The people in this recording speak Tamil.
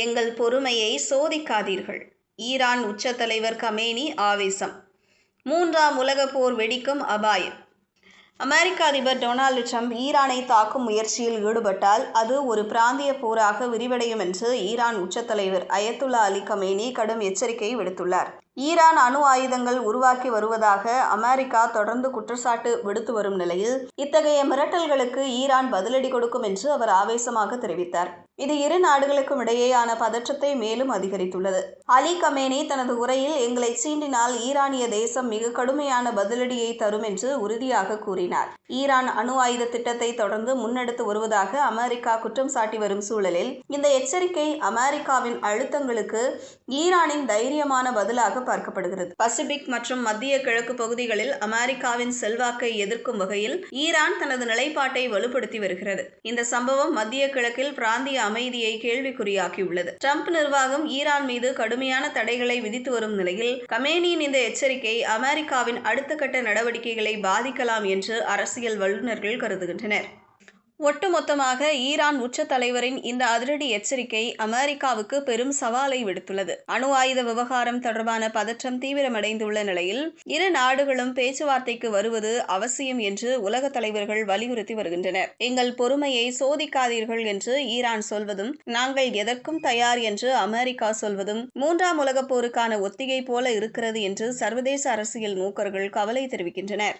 எங்கள் பொறுமையை சோதிக்காதீர்கள். ஈரான் உச்ச தலைவர் கமேனி ஆவேசம். 3ஆம் உலகப் போர் வெடிக்கும் அபாயம். அமெரிக்க அதிபர் டொனால்டு ட்ரம்ப் ஈரானை தாக்கும் முயற்சியில் ஈடுபட்டால் அது ஒரு பிராந்திய போராக விரிவடையும் என்று ஈரான் உச்ச தலைவர் அயத்துல்லா அலி கமேனி கடும் எச்சரிக்கை விடுத்துள்ளார். ஈரான் அணு ஆயுதங்கள் உருவாக்கி வருவதாக அமெரிக்கா தொடர்ந்து குற்றச்சாட்டு விடுத்து வரும் நிலையில் இத்தகைய மிரட்டல்களுக்கு ஈரான் பதிலடி கொடுக்கும் என்று அவர் ஆவேசமாக தெரிவித்தார். இது இரு நாடுகளுக்கும் இடையேயான பதற்றத்தை மேலும் அதிகரித்துள்ளது. அலி கமேனி தனது உரையில், எங்களை சீண்டினால் ஈரானிய தேசம் மிக கடுமையான பதிலடியை தரும் என்று உறுதியாக கூறினார். ஈரான் அணு ஆயுத திட்டத்தை தொடர்ந்து முன்னெடுத்து வருவதாக அமெரிக்கா குற்றம் சாட்டி வரும் சூழலில் இந்த எச்சரிக்கை அமெரிக்காவின் அழுத்தங்களுக்கு ஈரானின் தைரியமான பதிலாக பார்க்கப்படுகிறது. பசிபிக் மற்றும் மத்திய கிழக்கு பகுதிகளில் அமெரிக்காவின் செல்வாக்கை எதிர்க்கும் வகையில் ஈரான் தனது நிலைப்பாட்டை வலுப்படுத்தி வருகிறது. இந்த சம்பவம் மத்திய கிழக்கில் பிராந்திய அமைதியை கேள்விக்குறியாக்கியுள்ளது. ட்ரம்ப் நிர்வாகம் ஈரான் மீது கடுமையான தடைகளை விதித்து வரும் நிலையில் கமேனியின் இந்த எச்சரிக்கை அமெரிக்காவின் அடுத்த கட்ட நடவடிக்கைகளை பாதிக்கலாம் என்று அரசியல் வல்லுநர்கள் கருதுகின்றனர். ஒட்டுமொத்தமாக ஈரான் உச்ச தலைவரின் இந்த அதிரடி எச்சரிக்கை அமெரிக்காவுக்கு பெரும் சவாலை விடுத்துள்ளது. அணு ஆயுத விவகாரம் தொடர்பான பதற்றம் தீவிரமடைந்துள்ள நிலையில் இரு நாடுகளும் பேச்சுவார்த்தைக்கு வருவது அவசியம் என்று உலக தலைவர்கள் வலியுறுத்தி வருகின்றனர். எங்கள் பொறுமையை சோதிக்காதீர்கள் என்று ஈரான் சொல்வதும், நாங்கள் எதற்கும் தயார் என்று அமெரிக்கா சொல்வதும் 3ஆம் உலகப் போருக்கான ஒத்திகை போல இருக்கிறது என்று சர்வதேச அரசியல் மூக்கர்கள் கவலை தெரிவிக்கின்றனர்.